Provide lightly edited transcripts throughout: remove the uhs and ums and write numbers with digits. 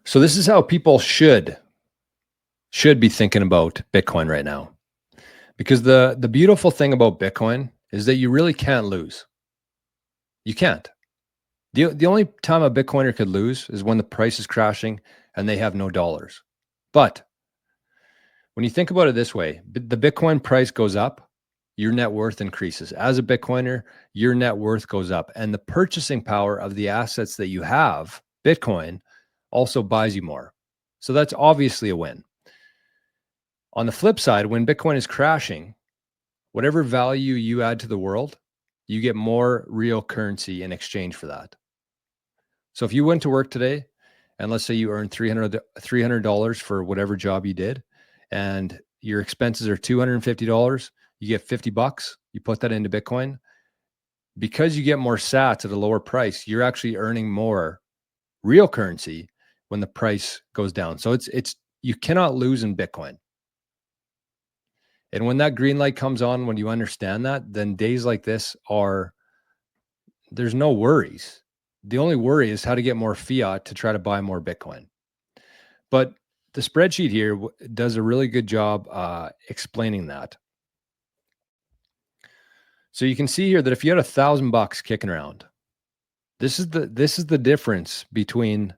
So this is how people should be thinking about Bitcoin right now. Because the beautiful thing about Bitcoin is that you really can't lose. You can't. The only time a Bitcoiner could lose is when the price is crashing and they have no dollars. But when you think about it this way, the Bitcoin price goes up, your net worth increases. As a Bitcoiner, your net worth goes up, and the purchasing power of the assets that you have, Bitcoin, also buys you more. So that's obviously a win. On the flip side, when Bitcoin is crashing, whatever value you add to the world, you get more real currency in exchange for that. So if you went to work today and let's say you earned $300 for whatever job you did, and your expenses are $250, you get $50, you put that into Bitcoin. Because you get more sats at a lower price, you're actually earning more real currency when the price goes down. So it's you cannot lose in Bitcoin. And when that green light comes on, when you understand that, then days like this there's no worries. The only worry is how to get more fiat to try to buy more Bitcoin. But the spreadsheet here does a really good job explaining that. So you can see here that if you had $1,000 kicking around, this is the difference between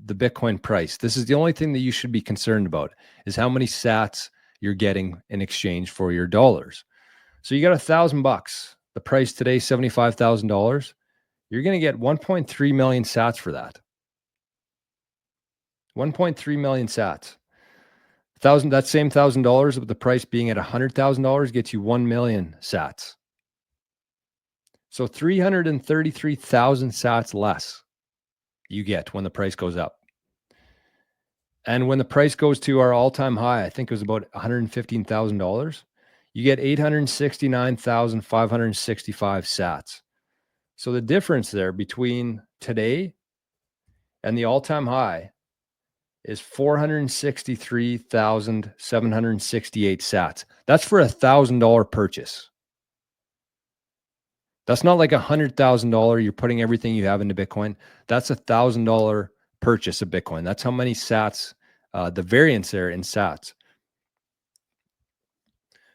the Bitcoin price. This is the only thing that you should be concerned about, is how many sats you're getting in exchange for your dollars. So you got $1,000. The price today, $75,000. You're going to get 1.3 million sats for that. 1.3 million sats. That same $1,000 with the price being at $100,000 gets you 1 million sats. So 333,000 sats less you get when the price goes up. And when the price goes to our all-time high, I think it was about $115,000, you get 869,565 sats. So the difference there between today and the all-time high is 463,768 sats. That's for $1,000 purchase. That's not like $100,000 you're putting everything you have into Bitcoin. That's $1,000 purchase of Bitcoin. That's how many sats, the variance there in sats.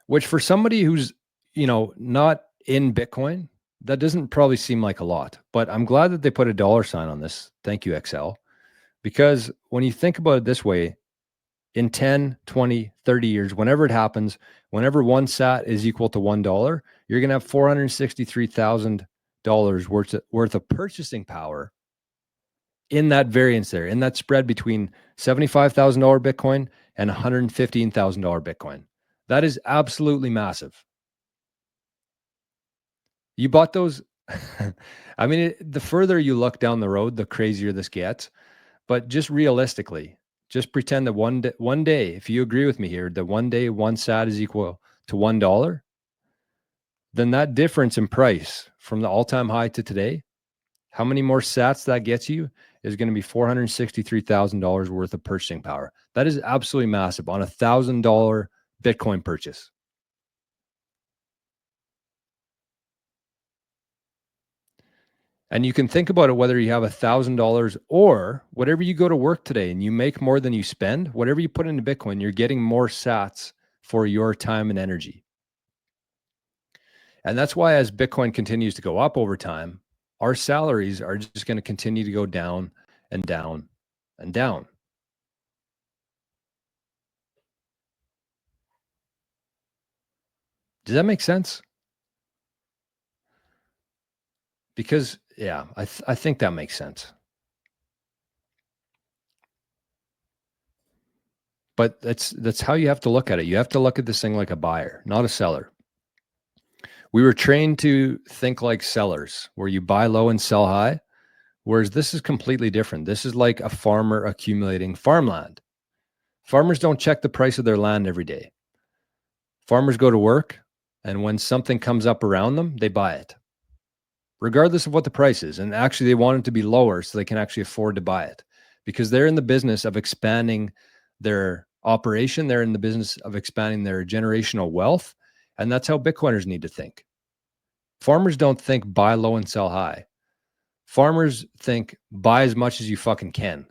Which for somebody who's, not in Bitcoin, that doesn't probably seem like a lot. But I'm glad that they put a dollar sign on this. Thank you, Excel. Because when you think about it this way, in 10, 20, 30 years, whenever it happens, whenever one sat is equal to $1, you're going to have $463,000 worth of purchasing power in that variance there, in that spread between $75,000 Bitcoin and $115,000 Bitcoin. That is absolutely massive. You bought those. I mean, the further you look down the road, the crazier this gets. But just realistically, just pretend that one day, if you agree with me here, that one day one sat is equal to $1, then that difference in price from the all-time high to today, how many more sats that gets you is going to be $463,000 worth of purchasing power. That is absolutely massive on $1,000 Bitcoin purchase. And you can think about it, whether you have $1,000 or whatever you go to work today and you make more than you spend, whatever you put into Bitcoin, you're getting more sats for your time and energy. And that's why as Bitcoin continues to go up over time, our salaries are just going to continue to go down and down and down. Does that make sense? Because, yeah, I think that makes sense. But that's how you have to look at it. You have to look at this thing like a buyer, not a seller. We were trained to think like sellers, where you buy low and sell high, whereas this is completely different. This is like a farmer accumulating farmland. Farmers don't check the price of their land every day. Farmers go to work, and when something comes up around them, they buy it, regardless of what the price is. And actually, they want it to be lower so they can actually afford to buy it, because they're in the business of expanding their operation. They're in the business of expanding their generational wealth. And that's how Bitcoiners need to think. Farmers don't think buy low and sell high. Farmers think buy as much as you fucking can.